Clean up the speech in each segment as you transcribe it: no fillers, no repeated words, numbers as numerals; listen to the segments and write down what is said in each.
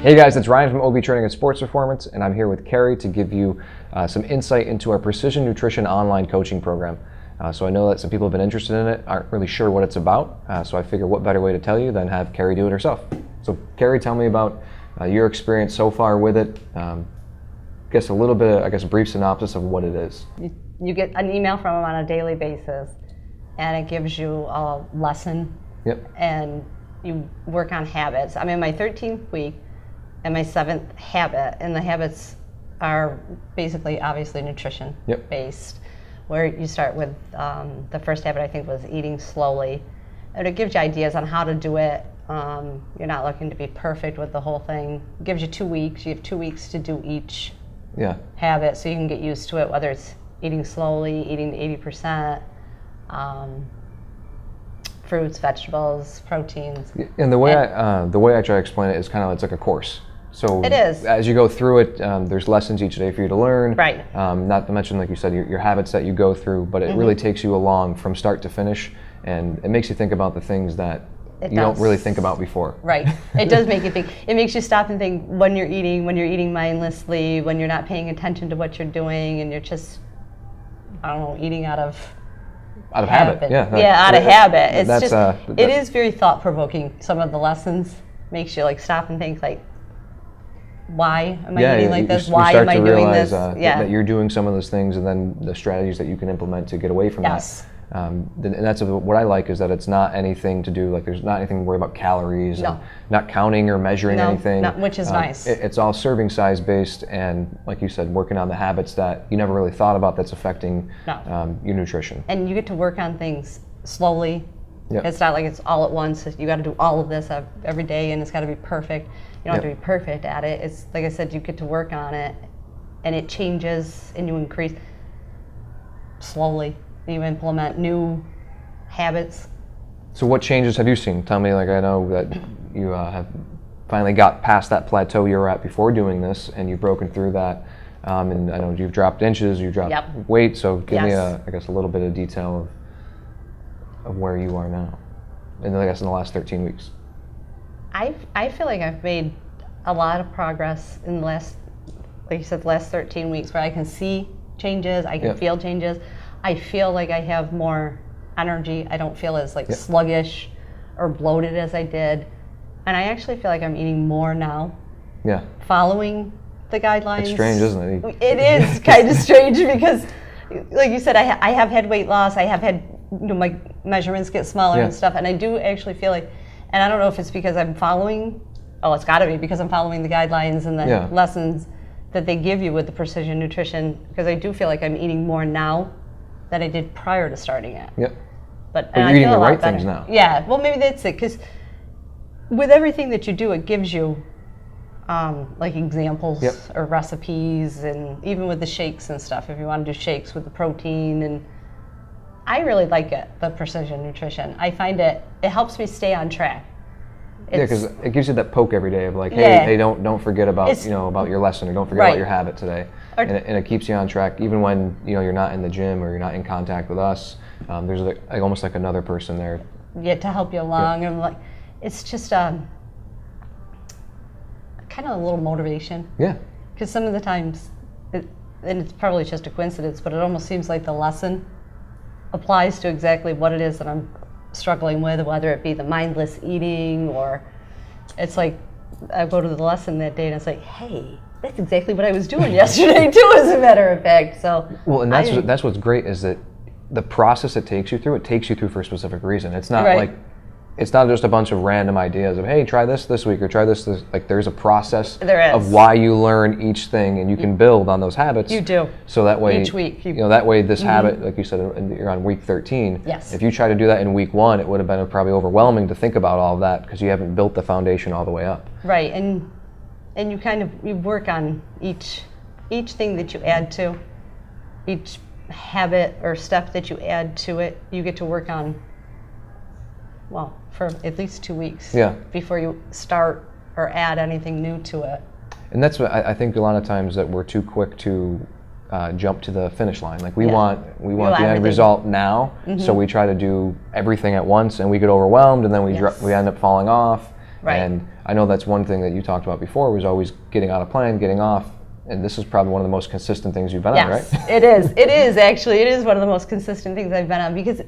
Hey guys, it's Ryan from OB Training and Sports Performance, and I'm here with Carrie to give you some insight into our Precision Nutrition online coaching program. So I know that some people have been interested in it, aren't really sure what it's about, so I figured what better way to tell you than have Carrie do it herself. So Carrie, tell me about your experience so far with it. Guess a little bit, a brief synopsis of what it is. You get an email from them on a daily basis, and it gives you a lesson. Yep. And you work on habits. I'm in my 13th week and my 7th habit, and the habits are basically obviously nutrition based, where you start with the first habit I think was eating slowly, and it gives you ideas on how to do it. You're not looking to be perfect with the whole thing. It gives you 2 weeks. You have 2 weeks to do each habit, so you can get used to it, whether it's eating slowly, eating to 80%, fruits, vegetables, proteins. And the way I try to explain it is kind of it's like a course. So it is. As you go through it, there's lessons each day for you to learn. Right. Not to mention, like you said, your habits that you go through, but it really takes you along from start to finish, and it makes you think about the things that you don't really think about before. Right. It does make you think. It makes you stop and think when you're eating mindlessly, when you're not paying attention to what you're doing, and you're just, I don't know, eating out of habit. Out of habit. It's it is very thought provoking. Some of the lessons makes you like stop and think like, why am I eating like this? Why am I doing this? That you're doing some of those things, and then the strategies that you can implement to get away from that. And that's what I like, is that it's not anything to do, like there's not anything to worry about calories, and not counting or measuring anything. Which is nice. It's all serving size based, and like you said, working on the habits that you never really thought about that's affecting your nutrition. And you get to work on things slowly. It's not like it's all at once. You got to do all of this every day, and it's got to be perfect. You don't have to be perfect at it. It's like I said, you get to work on it, and it changes, and you increase slowly. You implement new habits. So what changes have you seen? Tell me, like I know that you have finally got past that plateau you were at before doing this, and you've broken through that. And I know you've dropped inches, you've dropped weight. So give me a little bit of detail of where you are now, and I guess in the last 13 weeks. I feel like I've made a lot of progress in the last, like you said, the last 13 weeks, where I can see changes, I can feel changes. I feel like I have more energy. I don't feel as like sluggish or bloated as I did. And I actually feel like I'm eating more now. Yeah. Following the guidelines. It's strange, isn't it? It is kind of strange because, like you said, I have had weight loss. I have had, my measurements get smaller and stuff. And I do actually feel like, and I don't know if it's because I'm following, it's got to be because I'm following the guidelines and the lessons that they give you with the Precision Nutrition, because I do feel like I'm eating more now than I did prior to starting it. Yep. But you're eating the right things now. Yeah, well, maybe that's it, because with everything that you do, it gives you like examples or recipes, and even with the shakes and stuff, if you want to do shakes with the protein. And I really like it, the Precision Nutrition. I find it helps me stay on track. Because it gives you that poke every day of like, hey, don't forget about about your lesson, or don't forget about your habit today. And it keeps you on track, even when you're not in the gym or you're not in contact with us. There's like almost like another person there. Yeah, to help you along, and like it's just kind of a little motivation. Yeah. Because some of the times, and it's probably just a coincidence, but it almost seems like the lesson applies to exactly what it is that I'm struggling with, whether it be the mindless eating, or it's like I go to the lesson that day and it's like, hey, that's exactly what I was doing yesterday too, as a matter of fact. So and that's what's great, is that the process it takes you through for a specific reason. It's not like it's not just a bunch of random ideas of, hey, try this week, or try this. Like there's a process of why you learn each thing, and you can build on those habits. You do. So that way, each week, that way this habit, like you said, you're on week 13. Yes. If you try to do that in week 1, it would have been probably overwhelming to think about all of that, because you haven't built the foundation all the way up. Right, and you work on each thing that you add to, each habit or step that you add to it. You get to work on, well, for at least 2 weeks before you start or add anything new to it. And that's what I think a lot of times, that we're too quick to jump to the finish line. Like we want the end result now, so we try to do everything at once, and we get overwhelmed, and then we end up falling off. Right. And I know that's one thing that you talked about before was always getting on a plane, getting off, and this is probably one of the most consistent things you've been on, right? Yes, it is. It is actually. It is one of the most consistent things I've been on because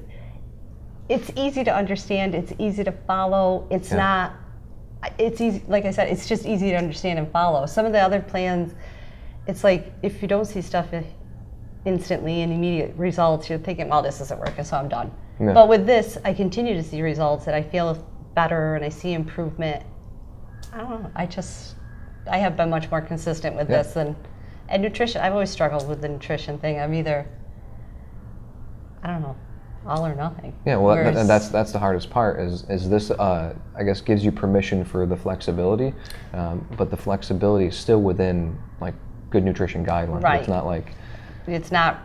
it's easy to understand. It's easy to follow. It's not. It's easy. Like I said, it's just easy to understand and follow. Some of the other plans, it's like if you don't see stuff instantly and immediate results, you're thinking, well, this isn't working, so I'm done. Yeah. But with this, I continue to see results and I feel better and I see improvement. I don't know. I have been much more consistent with this and nutrition. I've always struggled with the nutrition thing. I'm either, I don't know, all or nothing. Yeah, well, and that's the hardest part is this, I guess, gives you permission for the flexibility, but the flexibility is still within, like, good nutrition guidelines. Right. It's not like... It's not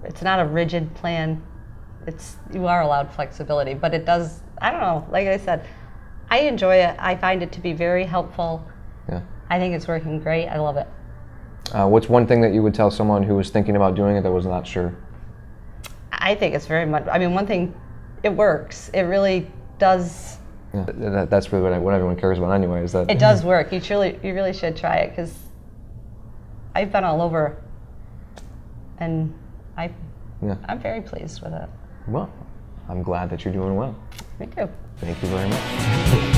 a rigid plan. You are allowed flexibility, but it does, I don't know, like I said, I enjoy it. I find it to be very helpful. Yeah. I think it's working great. I love it. What's one thing that you would tell someone who was thinking about doing it that was not sure? I think it's very much, I mean, one thing, it works. It really does. Yeah, that's really what everyone cares about anyway, is that... It does work. You really should try it because I've been all over and I'm very pleased with it. Well, I'm glad that you're doing well. Me too. Thank you very much.